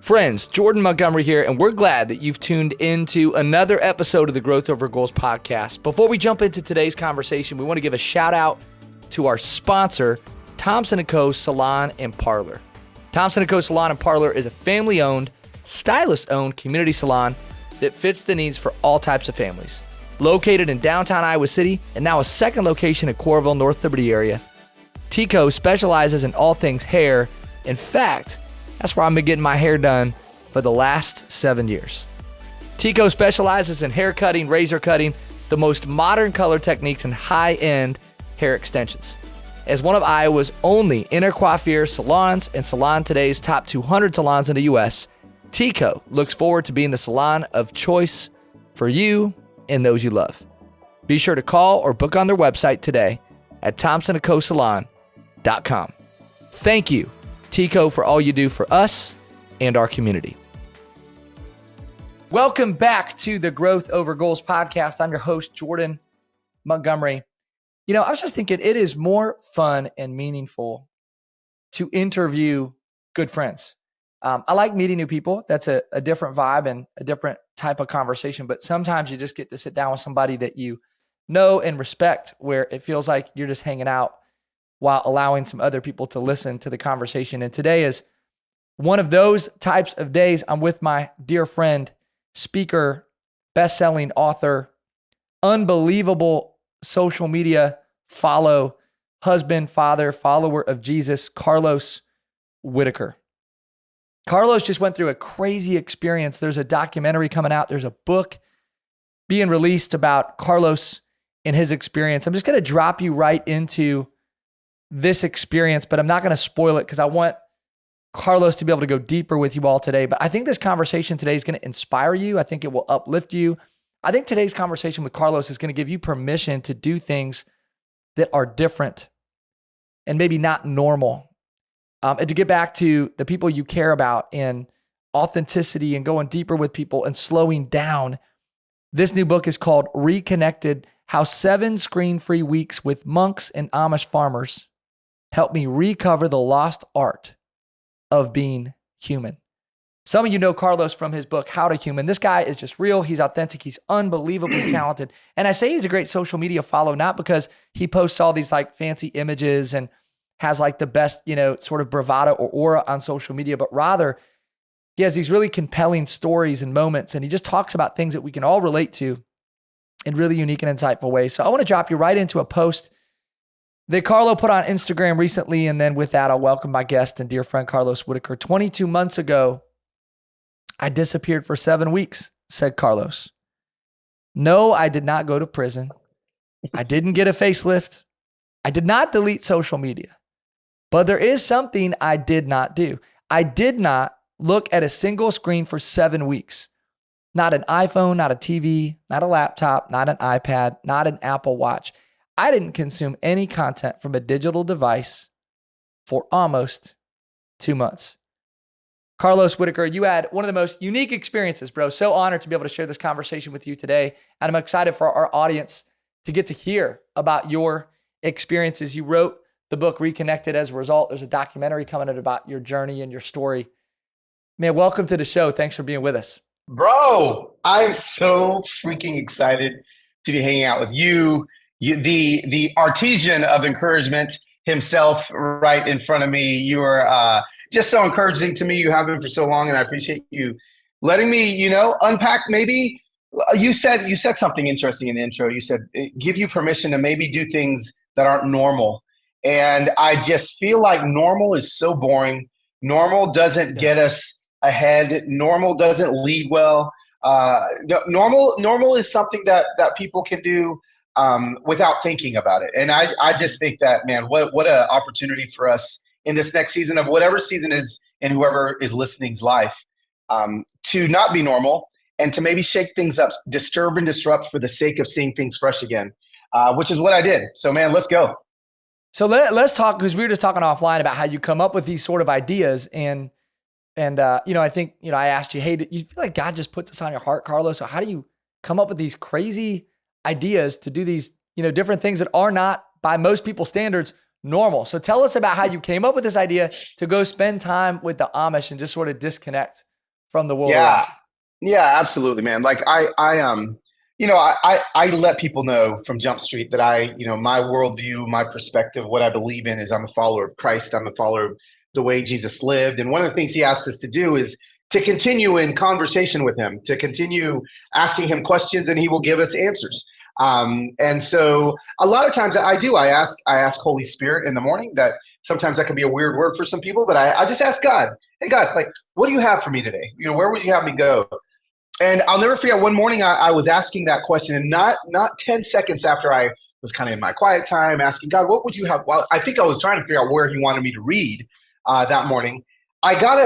Friends, Jordan Montgomery here, and we're glad that you've tuned into another episode of the Growth Over Goals podcast. Before we jump into today's conversation, we want to give a shout out to our sponsor, Thompson & Co. Salon and Parlor. Thompson & Co. Salon and Parlor is a family-owned, stylist-owned community salon that fits the needs for all types of families. Located in downtown Iowa City and now a second location in Coralville, North Liberty area, TCO specializes in all things hair. In fact, that's where I've been getting my hair done for the last 7 years. TCO specializes in hair cutting, razor cutting, the most modern color techniques, and high-end hair extensions. As one of Iowa's only intercoiffure salons and Salon Today's top 200 salons in the U.S., TCO looks forward to being the salon of choice for you and those you love. Be sure to call or book on their website today at thompsonandcosalon.com. Thank you, TCO, for all you do for us and our community. Welcome back to the Growth Over Goals podcast. I'm your host, Jordan Montgomery. You know, I was just thinking it is more fun and meaningful to interview good friends. I like meeting new people. That's a different vibe and a different type of conversation. But sometimes you just get to sit down with somebody that you know and respect, where it feels like you're just hanging out while allowing some other people to listen to the conversation. And today is one of those types of days. I'm with my dear friend, speaker, best-selling author, unbelievable social media follow, husband, father, follower of Jesus, Carlos Whitaker. Carlos just went through a crazy experience. There's a documentary coming out. There's a book being released about Carlos and his experience. I'm just going to drop you right into this experience, but I'm not going to spoil it because I want Carlos to be able to go deeper with you all today. But I think this conversation today is going to inspire you. I think it will uplift you. I think today's conversation with Carlos is going to give you permission to do things that are different and maybe not normal. And to get back to the people you care about and authenticity and going deeper with people and slowing down. This new book is called Reconnected: How 7 Screen-Free Weeks with Monks and Amish Farmers Helped Me Recover the Lost Art of Being Human. Some of you know Carlos from his book, How to Human. This guy is just real. He's authentic. He's unbelievably talented. And I say he's a great social media follow, not because he posts all these like fancy images and has like the best, sort of bravado or aura on social media, but rather he has these really compelling stories and moments. And he just talks about things that we can all relate to in really unique and insightful ways. So I want to drop you right into a post that Carlo put on Instagram recently. And then with that, I'll welcome my guest and dear friend, Carlos Whitaker. 22 months ago, I disappeared for 7 weeks, said Carlos. No, I did not go to prison. I didn't get a facelift. I did not delete social media. But there is something I did not do. I did not look at a single screen for 7 weeks. Not an iPhone, not a TV, not a laptop, not an iPad, not an Apple Watch. I didn't consume any content from a digital device for almost 2 months. Carlos Whitaker, you had one of the most unique experiences, bro. So honored to be able to share this conversation with you today. And I'm excited for our audience to get to hear about your experiences. You wrote the book Reconnected as a result. There's a documentary coming out about your journey and your story. Man, welcome to the show. Thanks for being with us. Bro, I'm so freaking excited to be hanging out with you, the artisan of encouragement himself right in front of me. You are just so encouraging to me. You have been for so long, and I appreciate you letting me, unpack maybe. You said something interesting in the intro. You said, give you permission to maybe do things that aren't normal. And I just feel like normal is so boring. Normal doesn't get us ahead. Normal doesn't lead well. Normal is something that people can do without thinking about it. And I just think that, man, what an opportunity for us in this next season of whatever season is in whoever is listening's life, to not be normal and to maybe shake things up, disturb and disrupt for the sake of seeing things fresh again, which is what I did. So, man, let's go. So let's talk, because we were just talking offline about how you come up with these sort of ideas. And I think, I asked you, hey, do you feel like God just puts this on your heart, Carlos? So how do you come up with these crazy ideas to do these, different things that are not, by most people's standards, normal? So tell us about how you came up with this idea to go spend time with the Amish and just sort of disconnect from the world around Yeah. you. Yeah, absolutely, man. Like I let people know from Jump Street that my worldview, my perspective, what I believe in is I'm a follower of Christ. I'm a follower of the way Jesus lived. And one of the things he asks us to do is to continue in conversation with him, to continue asking him questions, and he will give us answers. And so a lot of times I ask Holy Spirit in the morning. That sometimes that can be a weird word for some people, but I just ask God, hey God, like, what do you have for me today? Where would you have me go? And I'll never forget one morning I was asking that question, and not 10 seconds after I was kind of in my quiet time asking God, what would you have? Well, I think I was trying to figure out where he wanted me to read that morning. I got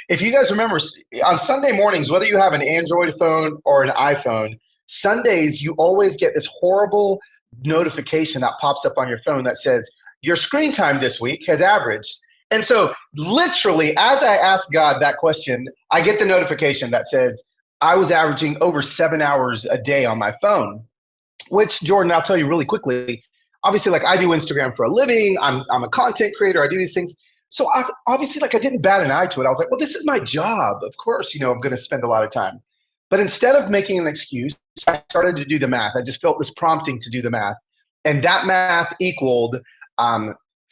if you guys remember, on Sunday mornings, whether you have an Android phone or an iPhone, Sundays, you always get this horrible notification that pops up on your phone that says, your screen time this week has averaged. And so literally, as I ask God that question, I get the notification that says I was averaging over 7 hours a day on my phone, which, Jordan, I'll tell you really quickly. Obviously, like, I do Instagram for a living. I'm a content creator. I do these things. So obviously, like, I didn't bat an eye to it. I was like, well, this is my job. Of course, I'm going to spend a lot of time. But instead of making an excuse, I started to do the math. I just felt this prompting to do the math. And that math equaled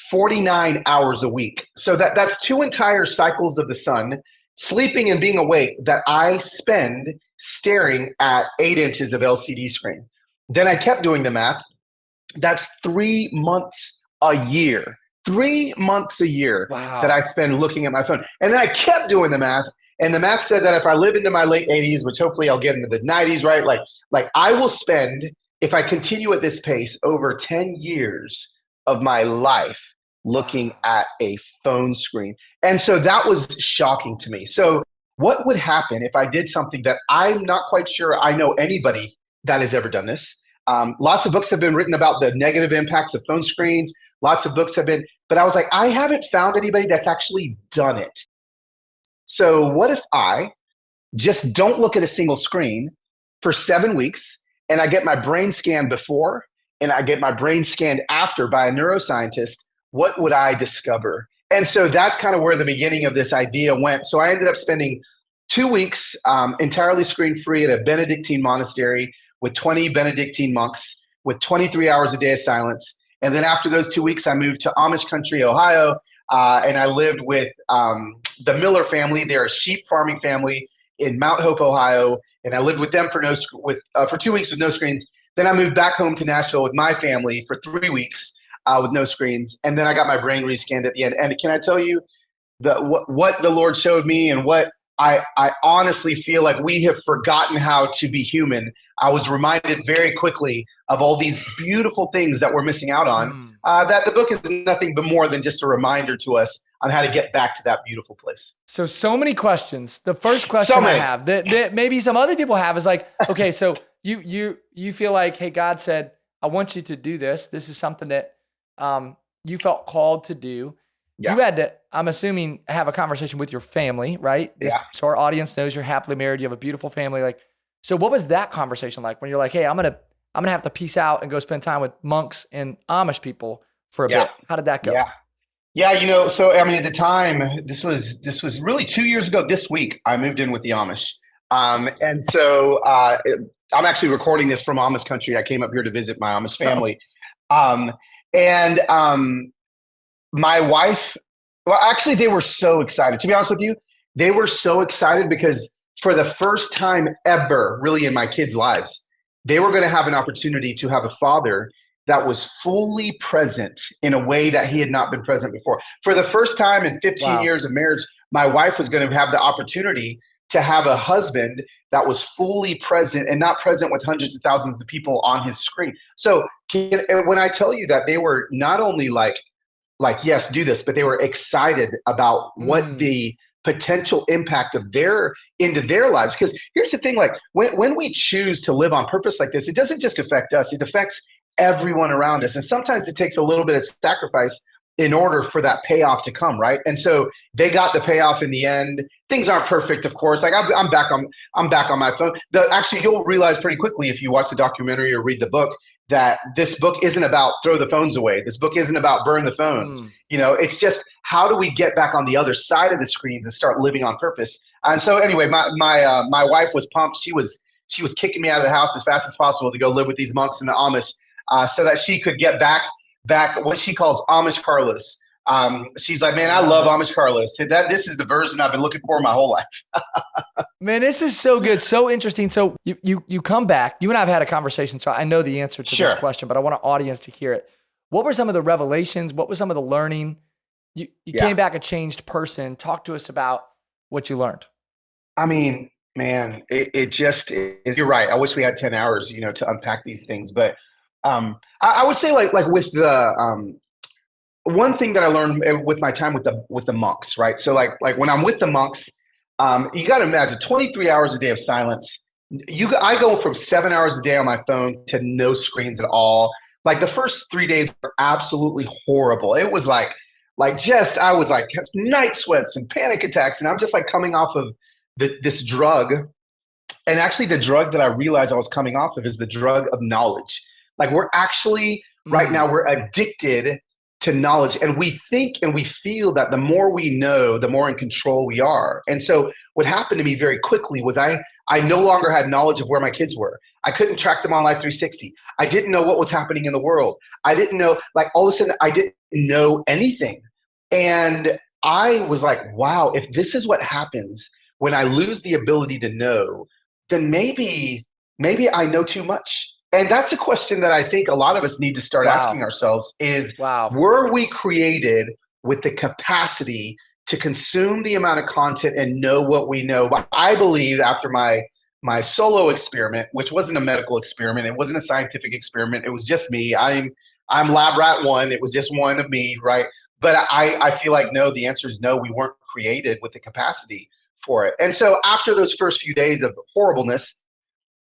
49 hours a week. So that's 2 entire cycles of the sun, sleeping and being awake, that I spend staring at 8 inches of LCD screen. Then I kept doing the math. That's 3 months a year. 3 months a year Wow. that I spend looking at my phone. And then I kept doing the math. And the math said that if I live into my late 80s, which hopefully I'll get into the 90s, right? Like I will spend, if I continue at this pace, over 10 years of my life looking at a phone screen. And so that was shocking to me. So what would happen if I did something that I'm not quite sure I know anybody that has ever done this? Lots of books have been written about the negative impacts of phone screens. Lots of books have been, but I was like, I haven't found anybody that's actually done it. So what if I just don't look at a single screen for 7 weeks, and I get my brain scanned before and I get my brain scanned after by a neuroscientist? What would I discover? And so that's kind of where the beginning of this idea went. So I ended up spending 2 weeks entirely screen-free at a Benedictine monastery with 20 Benedictine monks with 23 hours a day of silence. And then after those 2 weeks, I moved to Amish country, Ohio, and I lived with the Miller family. They're a sheep farming family in Mount Hope, Ohio, and I lived with them for 2 weeks with no screens. Then I moved back home to Nashville with my family for 3 weeks with no screens, and then I got my brain rescanned at the end. And can I tell you what the Lord showed me, and what I honestly feel like we have forgotten how to be human. I was reminded very quickly of all these beautiful things that we're missing out on, that the book is nothing but more than just a reminder to us on how to get back to that beautiful place. So many questions. The first question I have that maybe some other people have is like, okay, so you feel like, hey, God said, I want you to do this. This is something that you felt called to do. Yeah. You had to, I'm assuming, have a conversation with your family, right? Yeah. So our audience knows you're happily married. You have a beautiful family. Like, so what was that conversation like when you're like, hey, I'm gonna have to peace out and go spend time with monks and Amish people for a bit? How did that go? Yeah. So I mean, at the time, this was really 2 years ago. This week, I moved in with the Amish, and so I'm actually recording this from Amish country. I came up here to visit my Amish family, my wife, well, actually, they were so excited. To be honest with you, they were so excited because for the first time ever, really in my kids' lives, they were going to have an opportunity to have a father that was fully present in a way that he had not been present before. For the first time in 15 years of marriage, my wife was going to have the opportunity to have a husband that was fully present and not present with hundreds of thousands of people on his screen. So when I tell you that they were not only like, yes, do this, but they were excited about what the potential impact of into their lives. Because here's the thing, like when we choose to live on purpose like this, it doesn't just affect us, it affects everyone around us. And sometimes it takes a little bit of sacrifice in order for that payoff to come, right? And so they got the payoff in the end. Things aren't perfect, of course. Like I'm back on my phone. Actually, you'll realize pretty quickly if you watch the documentary or read the book that this book isn't about throw the phones away. This book isn't about burn the phones. It's just how do we get back on the other side of the screens and start living on purpose. And so anyway, my wife was pumped. She was kicking me out of the house as fast as possible to go live with these monks in the Amish, so that she could get back what she calls Amish Carlos. She's like, man, I love Amish Carlos. This is the version I've been looking for my whole life. Man, this is so good. So interesting. So you come back, you and I have had a conversation. So I know the answer to this question, but I want our audience to hear it. What were some of the revelations? What was some of the learning? You came back a changed person. Talk to us about what you learned. I mean, man, it just is. You're right. I wish we had 10 hours, to unpack these things. But I would say like with the one thing that I learned with my time with the monks, right? So like when I'm with the monks, you got to imagine 23 hours a day of silence. I go from 7 hours a day on my phone to no screens at all. Like the first 3 days were absolutely horrible. It was I was like night sweats and panic attacks, and I'm just like coming off of this drug. And actually the drug that I realized I was coming off of is the drug of knowledge. Like we're actually right now, we're addicted to knowledge, and we think and we feel that the more we know, the more in control we are. And so what happened to me very quickly was I no longer had knowledge of where my kids were. I couldn't track them on Life 360. I didn't know what was happening in the world. I didn't know, like all of a sudden I didn't know anything. And I was like, wow, if this is what happens when I lose the ability to know, then maybe I know too much. And that's a question that I think a lot of us need to start asking ourselves is, were we created with the capacity to consume the amount of content and know what we know? But I believe after my solo experiment, which wasn't a medical experiment, it wasn't a scientific experiment, it was just me. I'm lab rat one. It was just one of me, right? But I feel like no, the answer is no, we weren't created with the capacity for it. And so after those first few days of horribleness,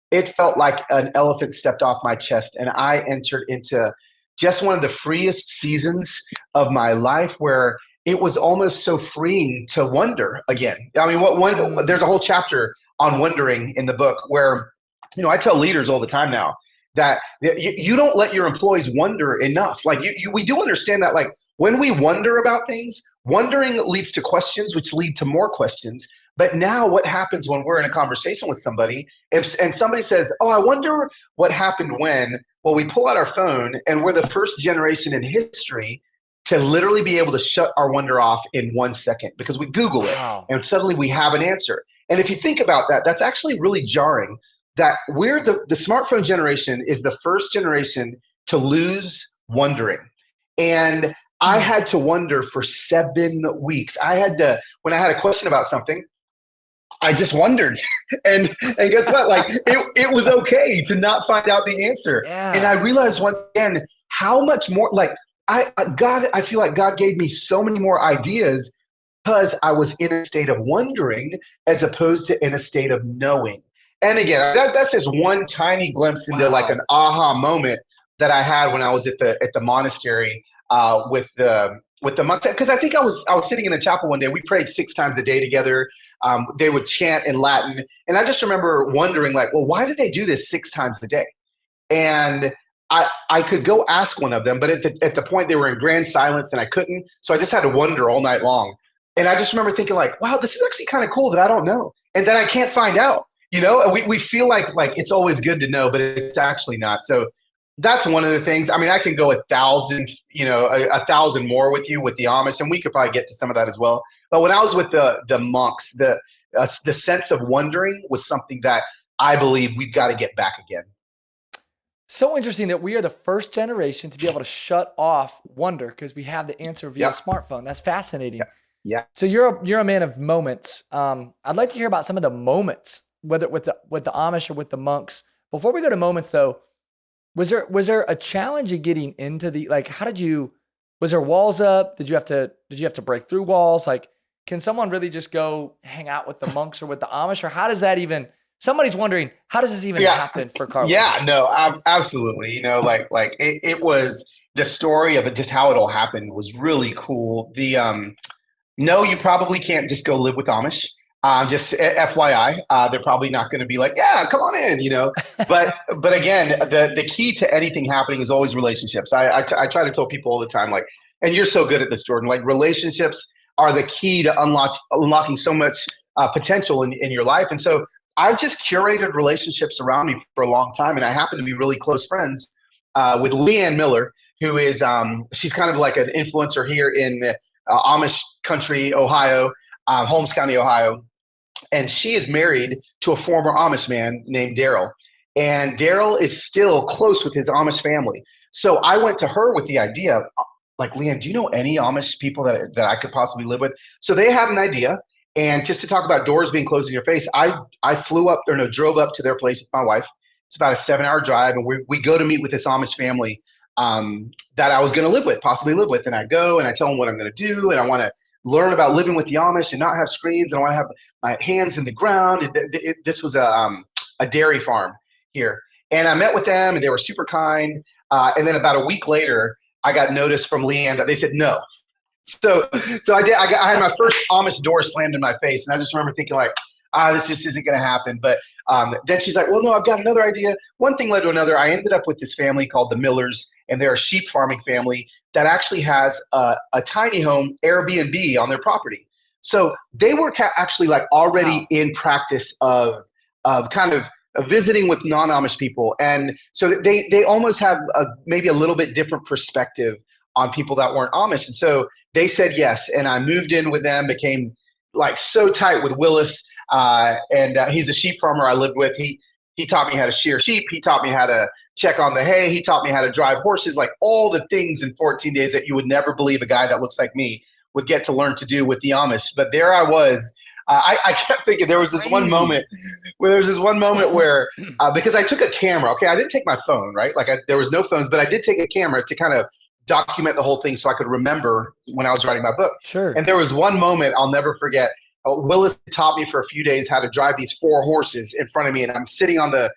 it felt like an elephant stepped off my chest, and I entered into just one of the freest seasons of my life where it was almost so freeing to wonder again. I mean, there's a whole chapter on wondering in the book where, I tell leaders all the time now that you don't let your employees wonder enough. Like we do understand that, like when we wonder about things, wondering leads to questions, which lead to more questions. But now what happens when we're in a conversation with somebody and somebody says, oh, I wonder what happened when, well, we pull out our phone and we're the first generation in history to literally be able to shut our wonder off in 1 second because we Google it and suddenly we have an answer. And if you think about that, that's actually really jarring that we're the smartphone generation is the first generation to lose wondering. And I had to wonder for 7 weeks. When I had a question about something, I just wondered. And guess what? Like it was okay to not find out the answer. Yeah. And I realized once again how much more like I feel like God gave me so many more ideas because I was in a state of wondering as opposed to in a state of knowing. And again, that's just one tiny glimpse into like an aha moment that I had when I was at the monastery with the monks, because I think I was sitting in the chapel one day. We prayed 6 times a day together. They would chant in Latin, and I just remember wondering, like, well, why did they do this 6 times a day? And I could go ask one of them, but at the point they were in grand silence, and I couldn't, so I just had to wonder all night long. And I just remember thinking, like, wow, this is actually kind of cool that I don't know, and that I can't find out. We feel like it's always good to know, but it's actually not. So that's one of the things. I mean, I can go 1,000, 1,000 more with you with the Amish, and we could probably get to some of that as well. But when I was with the monks, the sense of wondering was something that I believe we've got to get back again. So interesting that we are the first generation to be able to shut off wonder because we have the answer via a smartphone. That's fascinating. Yeah. So you're a man of moments. I'd like to hear about some of the moments, whether with the Amish or with the monks. Before we go to moments, though, was there a challenge in getting into was there walls up? Did you have to break through walls? Like, can someone really just go hang out with the monks or with the Amish, or how does that even? Somebody's wondering, how does this even happen for Carlos? Yeah, no, absolutely. It was the story of it, just how it all happened was really cool. No, you probably can't just go live with Amish. Just FYI, they're probably not going to be like, yeah, come on in, you know. But again, the key to anything happening is always relationships. I try to tell people all the time, like, and you're so good at this, Jordan. Like relationships are the key to unlocking so much potential in your life. And so I've just curated relationships around me for a long time, and I happen to be really close friends with Leanne Miller, who is she's kind of like an influencer here in Amish country, Ohio, Holmes County, Ohio. And she is married to a former Amish man named Daryl. And Daryl is still close with his Amish family. So I went to her with the idea, like, Leanne, do you know any Amish people that I could possibly live with? So they had an idea. And just to talk about doors being closed in your face, I drove up to their place with my wife. It's about a 7-hour drive. And we go to meet with this Amish family that I was going to possibly live with. And I go and I tell them what I'm going to do. And I want to learn about living with the Amish and not have screens. And I want to have my hands in the ground. This was a dairy farm here. And I met with them and they were super kind. And then about a week later, I got notice from Leanne that they said no. So I had my first Amish door slammed in my face. And I just remember thinking like, this just isn't going to happen. But then she's like, well, no, I've got another idea. One thing led to another. I ended up with this family called the Millers, and they're a sheep farming family that actually has a tiny home Airbnb on their property. So they were actually like already in practice of kind of visiting with non-Amish people. And so they almost have maybe a little bit different perspective on people that weren't Amish. And so they said yes. And I moved in with them, became like so tight with Willis. And he's a sheep farmer I lived with. He taught me how to shear sheep. He taught me how to check on the hay. He taught me how to drive horses, like all the things in 14 days that you would never believe a guy that looks like me would get to learn to do with the Amish. But there I was. I kept thinking there was this one moment where because I took a camera. Okay, I didn't take my phone, right? Like there was no phones, but I did take a camera to kind of document the whole thing so I could remember when I was writing my book. Sure. And there was one moment I'll never forget. Willis taught me for a few days how to drive these 4 horses in front of me, and I'm sitting on the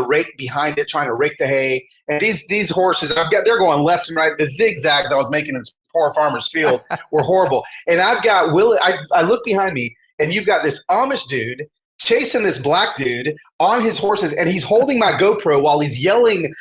rake behind it trying to rake the hay. And these horses, they're going left and right. The zigzags I was making in this poor farmer's field were horrible. And I've got Willis. I look behind me, and you've got this Amish dude chasing this black dude on his horses, and he's holding my GoPro while he's yelling,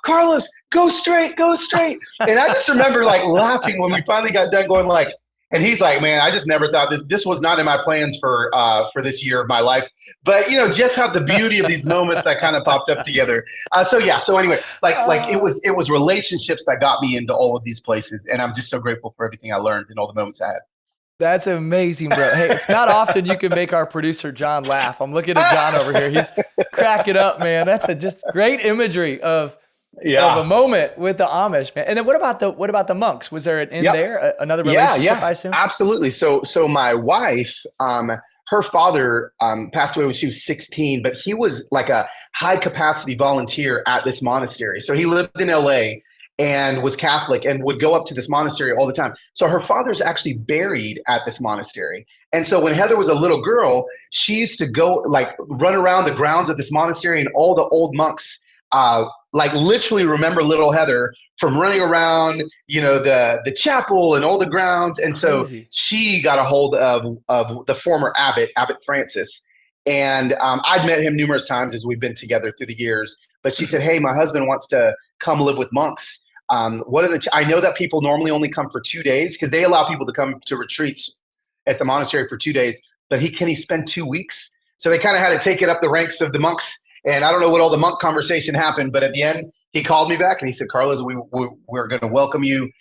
"Carlos, go straight, go straight!" And I just remember like laughing when we finally got done, going like. And he's like, man, I just never thought this was not in my plans for this year of my life. But, you know, just how the beauty of these moments that kind of popped up together. So anyway, like it was relationships that got me into all of these places. And I'm just so grateful for everything I learned and all the moments I had. That's amazing, bro. Hey, it's not often you can make our producer, John, laugh. I'm looking at John over here. He's cracking up, man. That's just great imagery of a moment with the Amish, man. And then what about the monks? Was there another relationship, I assume? Absolutely. So my wife, her father passed away when she was 16, but he was like a high capacity volunteer at this monastery. So he lived in LA and was Catholic and would go up to this monastery all the time. So her father's actually buried at this monastery. And so when Heather was a little girl, she used to go like run around the grounds of this monastery, and all the old monks like literally remember little Heather from running around, you know, the chapel and all the grounds. And so she got a hold of the former Abbot Francis. And I'd met him numerous times as we've been together through the years. But she said, hey, my husband wants to come live with monks. I know that people normally only come for 2 days because they allow people to come to retreats at the monastery for 2 days. But can he spend 2 weeks? So they kind of had to take it up the ranks of the monks. And I don't know what all the monk conversation happened, but at the end, he called me back and he said, Carlos, we're going to welcome you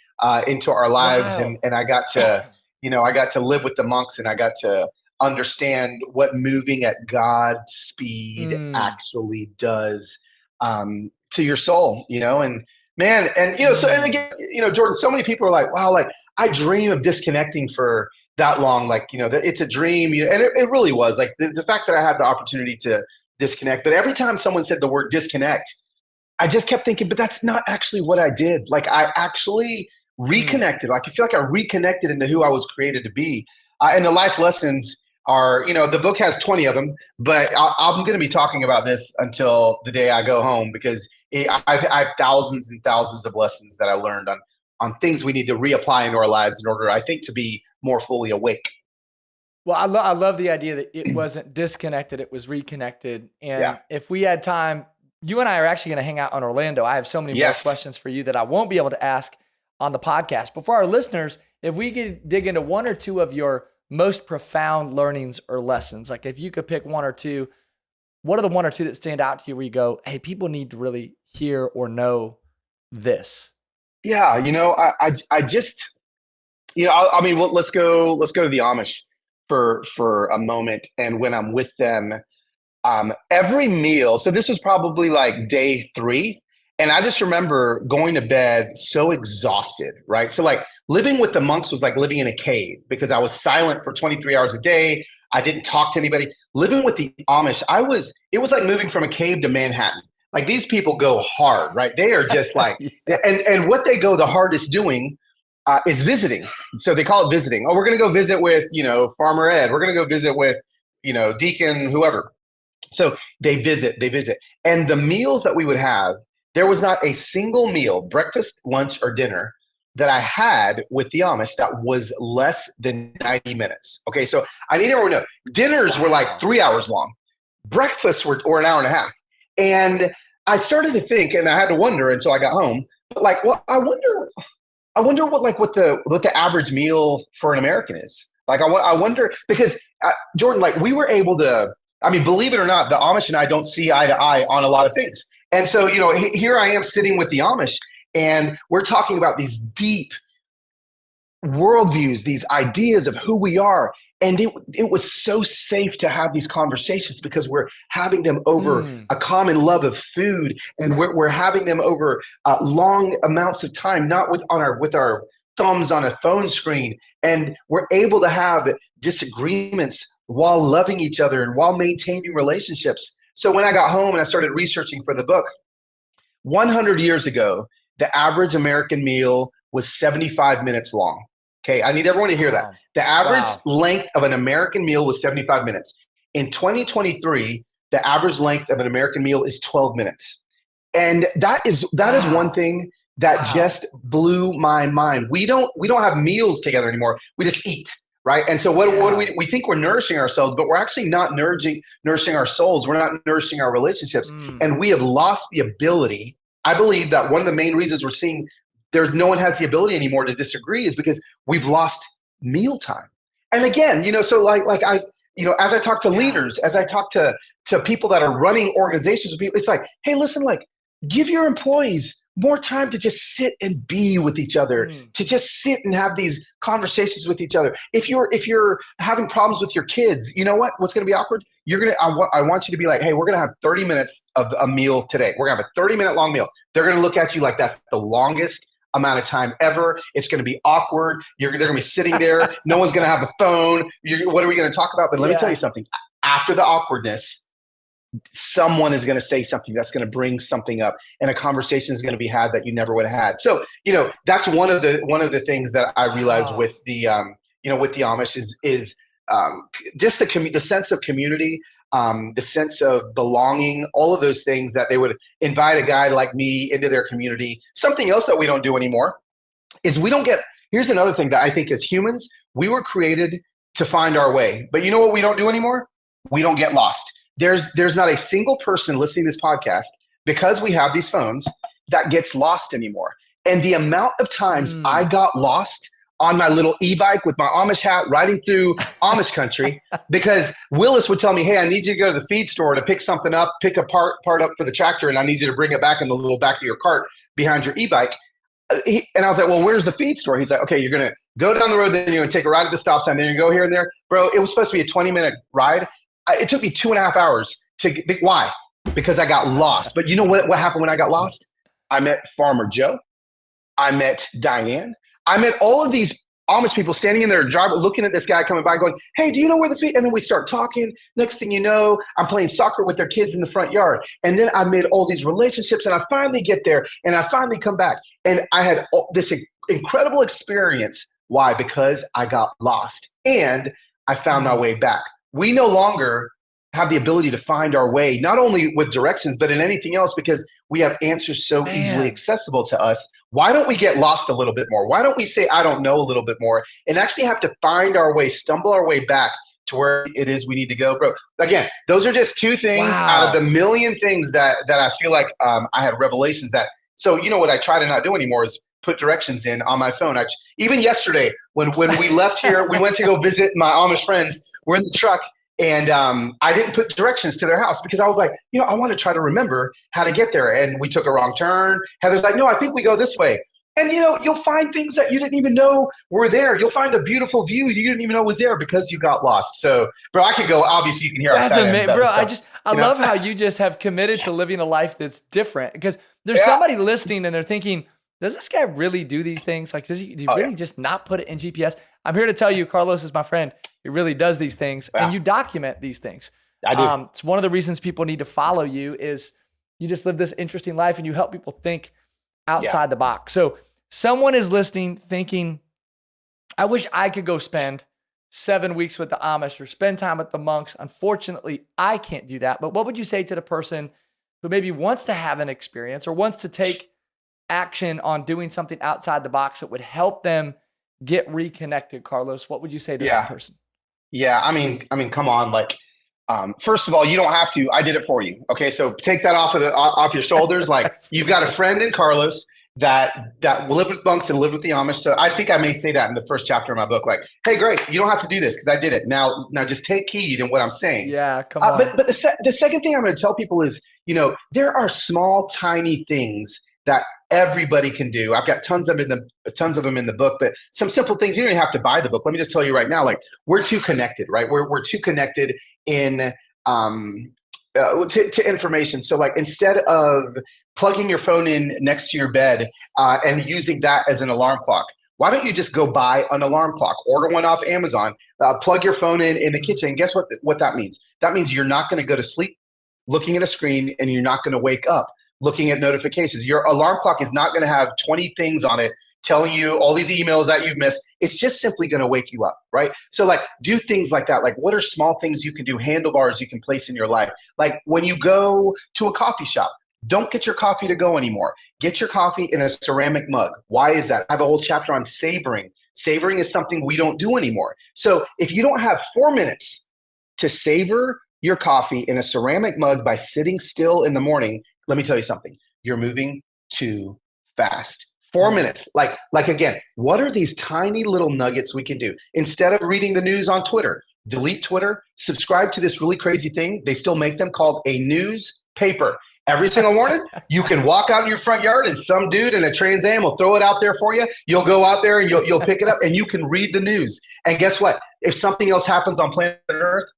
into our lives. Wow. And I got to live with the monks, and I got to understand what moving at God's speed actually does to your soul, you know, and man, and, you know, so, and again, you know, Jordan, so many people are like, wow, like I dream of disconnecting for that long. Like, you know, it's a dream, you know, and it really was like the fact that I had the opportunity to disconnect. But every time someone said the word disconnect, I just kept thinking, but that's not actually what I did. Like I actually reconnected. Like I feel like I reconnected into who I was created to be. And the life lessons are, you know, the book has 20 of them, but I'm going to be talking about this until the day I go home, because I have thousands and thousands of lessons that I learned on things we need to reapply into our lives in order, I think, to be more fully awake. Well, I love the idea that it wasn't disconnected, it was reconnected. Yeah. And if we had time, you and I are actually going to hang out in Orlando. I have so many more Yes. questions for you that I won't be able to ask on the podcast. But for our listeners, if we could dig into one or two of your most profound learnings or lessons, like if you could pick one or two, what are the one or two that stand out to you where you go, hey, people need to really hear or know this? Yeah. I just, I mean, well, let's go to the Amish for a moment. And when I'm with them, every meal. So this was probably like day 3. And I just remember going to bed so exhausted, right? So like living with the monks was like living in a cave because I was silent for 23 hours a day. I didn't talk to anybody. Living with the Amish, it was like moving from a cave to Manhattan. Like these people go hard, right? They are just like, Yeah. and what they go the hardest doing is visiting. So they call it visiting. Oh, we're going to go visit with, Farmer Ed. We're going to go visit with, Deacon, whoever. So they visit. And the meals that we would have, there was not a single meal, breakfast, lunch, or dinner, that I had with the Amish that was less than 90 minutes. Okay, so I need everyone to know dinners were like 3 hours long, breakfasts were an hour and a half. And I started to think, and I had to wonder until I got home, like, well, I wonder what the average meal for an American is. Like, I wonder because Jordan, like we were able to. I mean, believe it or not, the Amish and I don't see eye to eye on a lot of things. And so, here I am sitting with the Amish, and we're talking about these deep worldviews, these ideas of who we are. And it was so safe to have these conversations because we're having them over a common love of food, and we're having them over long amounts of time, not with our thumbs on a phone screen. And we're able to have disagreements while loving each other and while maintaining relationships. So when I got home and I started researching for the book, 100 years ago, the average American meal was 75 minutes long. Okay, I need everyone to hear that. The average length of an American meal was 75 minutes. In 2023, the average length of an American meal is 12 minutes. And that is one thing that just blew my mind. We don't have meals together anymore. We just eat, right? And so what do we think we're nourishing ourselves, but we're actually not nourishing our souls. We're not nourishing our relationships. And we have lost the ability. I believe that one of the main reasons we're seeing no one has the ability anymore to disagree is because we've lost mealtime. And again, so like I, as I talk to leaders, as I talk to people that are running organizations with people, it's like, hey, listen, like give your employees more time to just sit and be with each other, to just sit and have these conversations with each other. If you're having problems with your kids, you know what's going to be awkward? I want you to be like, hey, we're going to have 30 minutes of a meal today. We're going to have a 30-minute long meal. They're going to look at you like that's the longest amount of time ever. It's going to be awkward. They're going to be sitting there. No one's going to have a phone. What are we going to talk about? But let me tell you something. After the awkwardness, someone is going to say something that's going to bring something up, and a conversation is going to be had that you never would have had. So, that's one of the things that I realized with the with the Amish is just the sense of community, the sense of belonging, all of those things that they would invite a guy like me into their community. Something else that we don't do anymore is here's another thing that I think as humans, we were created to find our way. But you know what we don't do anymore? We don't get lost. There's not a single person listening to this podcast, because we have these phones, that gets lost anymore. And the amount of times I got lost on my little e-bike with my Amish hat riding through Amish country because Willis would tell me, hey, I need you to go to the feed store to pick something up, pick a part up for the tractor, and I need you to bring it back in the little back of your cart behind your e-bike. And I was like, well, where's the feed store? He's like, okay, you're going to go down the road, then you're going to take a ride at the stop sign, then you go here and there. Bro, it was supposed to be a 20-minute ride. It took me 2.5 hours why? Because I got lost. But you know what happened when I got lost? I met Farmer Joe. I met Diane. I met all of these Amish people standing in their driveway looking at this guy coming by going, hey, do you know where the feed? And then we start talking. Next thing you know, I'm playing soccer with their kids in the front yard. And then I made all these relationships, and I finally get there, and I finally come back. And I had this incredible experience. Why? Because I got lost and I found my way back. We no longer have the ability to find our way, not only with directions, but in anything else, because we have answers so easily accessible to us. Why don't we get lost a little bit more? Why don't we say, I don't know, a little bit more, and actually have to find our way, stumble our way back to where it is we need to go, bro. Again, those are just two things out of the Wow. million things that I feel like I had revelations that. So you know what I try to not do anymore is put directions in on my phone. Even yesterday when we left here, we went to go visit my Amish friends. We're in the truck. And I didn't put directions to their house because I was like, I want to try to remember how to get there. And we took a wrong turn. Heather's like, no, I think we go this way. And you'll find things that you didn't even know were there. You'll find a beautiful view you didn't even know was there because you got lost. So, bro, I could go. Obviously, you can hear how That's excited I am amazing, about bro. this stuff. I love how you just have committed to living a life that's different because there's somebody listening and they're thinking, does this guy really do these things? Like, does he really just not put it in GPS? I'm here to tell you, Carlos is my friend. He really does these things and you document these things. I do. It's one of the reasons people need to follow you is you just live this interesting life and you help people think outside the box. So someone is listening thinking, I wish I could go spend 7 weeks with the Amish or spend time with the monks. Unfortunately, I can't do that. But what would you say to the person who maybe wants to have an experience or wants to take action on doing something outside the box that would help them get reconnected, Carlos? What would you say to that person? Yeah, I mean, come on. Like, first of all, you don't have to. I did it for you. Okay, so take that off your shoulders. Like, you've got a friend in Carlos that lived with monks and lived with the Amish. So I think I may say that in the first chapter of my book. Like, hey, great, you don't have to do this because I did it. Now just take heed in what I'm saying. Yeah, come on. But the second thing I'm going to tell people is, there are small, tiny things that everybody can do. I've got tons of them in the book, but some simple things. You don't even have to buy the book. Let me just tell you right now, like we're too connected, right? We're too connected in to information. So like instead of plugging your phone in next to your bed and using that as an alarm clock, why don't you just go buy an alarm clock, order one off Amazon, plug your phone in the kitchen. And guess what that means? That means you're not going to go to sleep looking at a screen and you're not going to wake up looking at notifications. Your alarm clock is not going to have 20 things on it telling you all these emails that you've missed. It's just simply going to wake you up, right? So like do things like that. Like what are small things you can do, handlebars you can place in your life? Like when you go to a coffee shop, don't get your coffee to go anymore. Get your coffee in a ceramic mug. Why is that? I have a whole chapter on savoring. Savoring is something we don't do anymore. So if you don't have 4 minutes to savor your coffee in a ceramic mug by sitting still in the morning, let me tell you something. You're moving too fast. 4 minutes. Like again, what are these tiny little nuggets we can do? Instead of reading the news on Twitter, delete Twitter, subscribe to this really crazy thing. They still make them called a newspaper. Every single morning, you can walk out in your front yard and some dude in a Trans Am will throw it out there for you. You'll go out there and you'll pick it up and you can read the news. And guess what? If something else happens on planet Earth,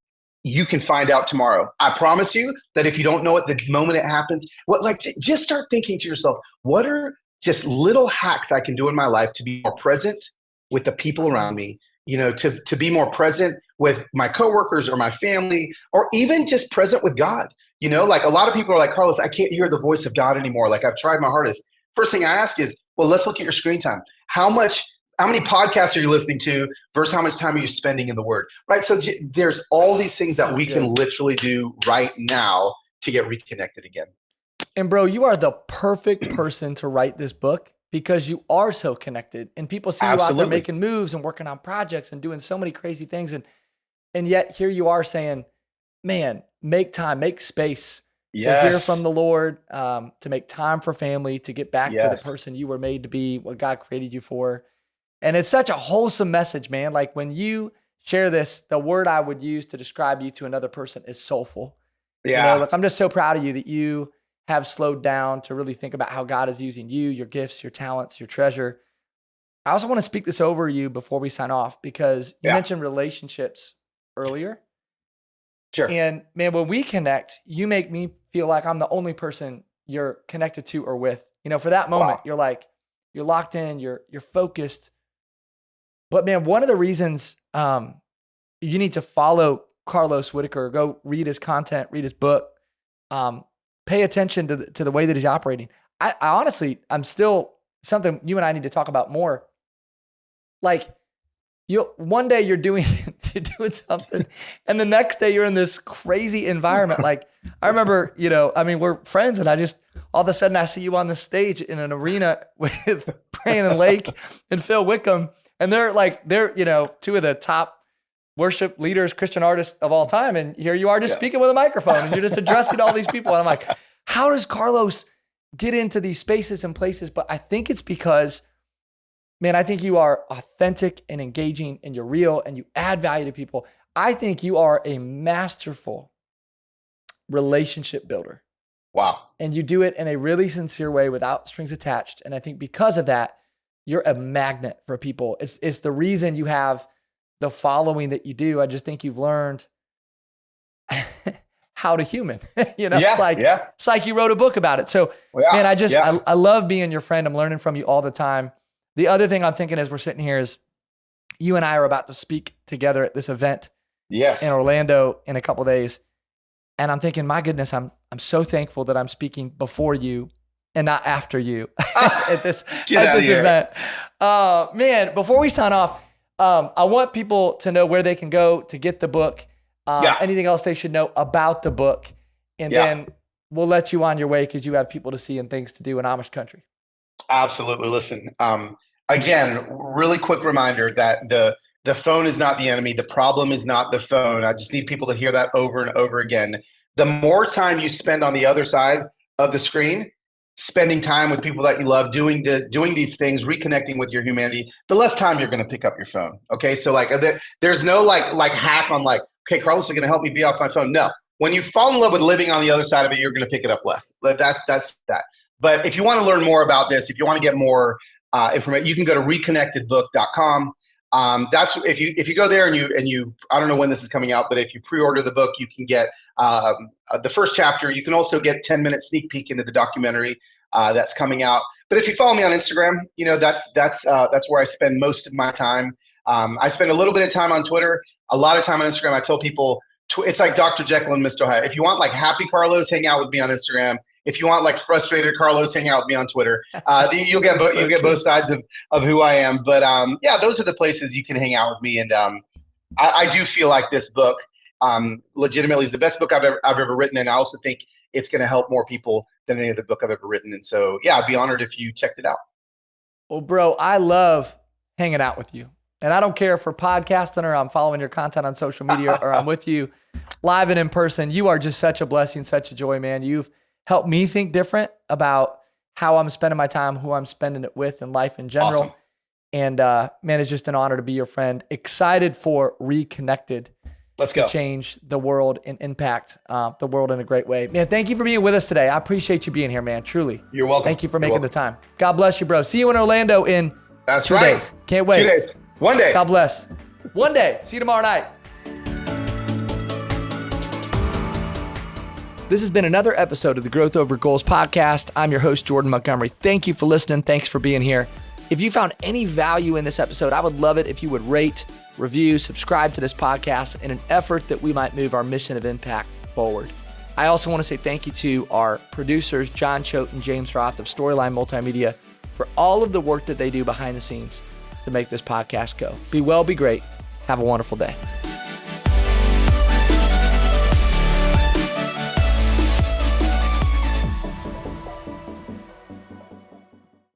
you can find out tomorrow. I promise you that if you don't know it the moment it happens, just start thinking to yourself, what are just little hacks I can do in my life to be more present with the people around me, to be more present with my coworkers or my family, or even just present with God. Like a lot of people are like, Carlos, I can't hear the voice of God anymore. Like I've tried my hardest. First thing I ask is, well, let's look at your screen time. How many podcasts are you listening to versus how much time are you spending in the Word, right? So there's all these things that we can literally do right now to get reconnected again. And bro, you are the perfect person to write this book because you are so connected and people see you out there making moves and working on projects and doing so many crazy things. And yet here you are saying, man, make time, make space to hear from the Lord, to make time for family, to get back to the person you were made to be, what God created you for. And it's such a wholesome message, man. Like when you share this, the word I would use to describe you to another person is soulful. Yeah. I'm just so proud of you that you have slowed down to really think about how God is using you, your gifts, your talents, your treasure. I also want to speak this over you before we sign off because you mentioned relationships earlier. Sure. And man, when we connect, you make me feel like I'm the only person you're connected to or with. For that moment, you're like, you're locked in, you're focused. But man, one of the reasons you need to follow Carlos Whitaker, go read his content, read his book, pay attention to the way that he's operating. I honestly, I'm still something you and I need to talk about more. Like one day you're doing something and the next day you're in this crazy environment. Like I remember, we're friends and all of a sudden I see you on the stage in an arena with Brandon Lake and Phil Wickham. And they're two of the top worship leaders, Christian artists of all time. And here you are just speaking with a microphone and you're just addressing all these people. And I'm like, how does Carlos get into these spaces and places? But I think it's because, man, I think you are authentic and engaging and you're real and you add value to people. I think you are a masterful relationship builder. Wow. And you do it in a really sincere way without strings attached. And I think because of that, you're a magnet for people. It's the reason you have the following that you do. I just think you've learned how to human, it's like you wrote a book about it. So man, I love being your friend. I'm learning from you all the time. The other thing I'm thinking as we're sitting here is you and I are about to speak together at this event in Orlando in a couple of days. And I'm thinking, my goodness, I'm so thankful that I'm speaking before you and not after you at this event. Man, before we sign off, I want people to know where they can go to get the book, anything else they should know about the book. And then we'll let you on your way because you have people to see and things to do in Amish country. Absolutely. Listen, again, really quick reminder that the phone is not the enemy. The problem is not the phone. I just need people to hear that over and over again. The more time you spend on the other side of the screen, spending time with people that you love, doing these things, reconnecting with your humanity, the less time you're going to pick up your phone. Okay. So there's no like hack on okay, Carlos is going to help me be off my phone. No, when you fall in love with living on the other side of it, you're going to pick it up less. That's that. But if you want to learn more about this, if you want to get more information, you can go to reconnectedbook.com. That's if you go there and you I don't know when this is coming out, but if you pre-order the book, you can get the first chapter. You can also get 10-minute sneak peek into the documentary that's coming out. But if you follow me on Instagram, that's where I spend most of my time. I spend a little bit of time on Twitter, a lot of time on Instagram. I tell people it's like Dr. Jekyll and Mr. Hyde. If you want happy Carlos, hang out with me on Instagram. If you want frustrated Carlos, hang out with me on Twitter. You'll get both sides of who I am. But those are the places you can hang out with me. And I do feel like this book legitimately is the best book I've ever written. And I also think it's going to help more people than any other book I've ever written. And so, I'd be honored if you checked it out. Well, bro, I love hanging out with you. And I don't care if we're podcasting or I'm following your content on social media or I'm with you live and in person. You are just such a blessing, such a joy, man. You've helped me think different about how I'm spending my time, who I'm spending it with, and life in general. Awesome. And man, it's just an honor to be your friend. Excited for Reconnected. Let's go. To change the world and impact the world in a great way. Man, thank you for being with us today. I appreciate you being here, man. Truly. You're welcome. Thank you for making the time. God bless you, bro. See you in Orlando in 2 days. Can't wait. 2 days. 1 day. God bless. 1 day. See you tomorrow night. This has been another episode of the Growth Over Goals podcast. I'm your host, Jordan Montgomery. Thank you for listening. Thanks for being here. If you found any value in this episode, I would love it if you would rate, review, subscribe to this podcast in an effort that we might move our mission of impact forward. I also want to say thank you to our producers, John Choate and James Roth of Storyline Multimedia, for all of the work that they do behind the scenes to make this podcast go. Be well, be great. Have a wonderful day.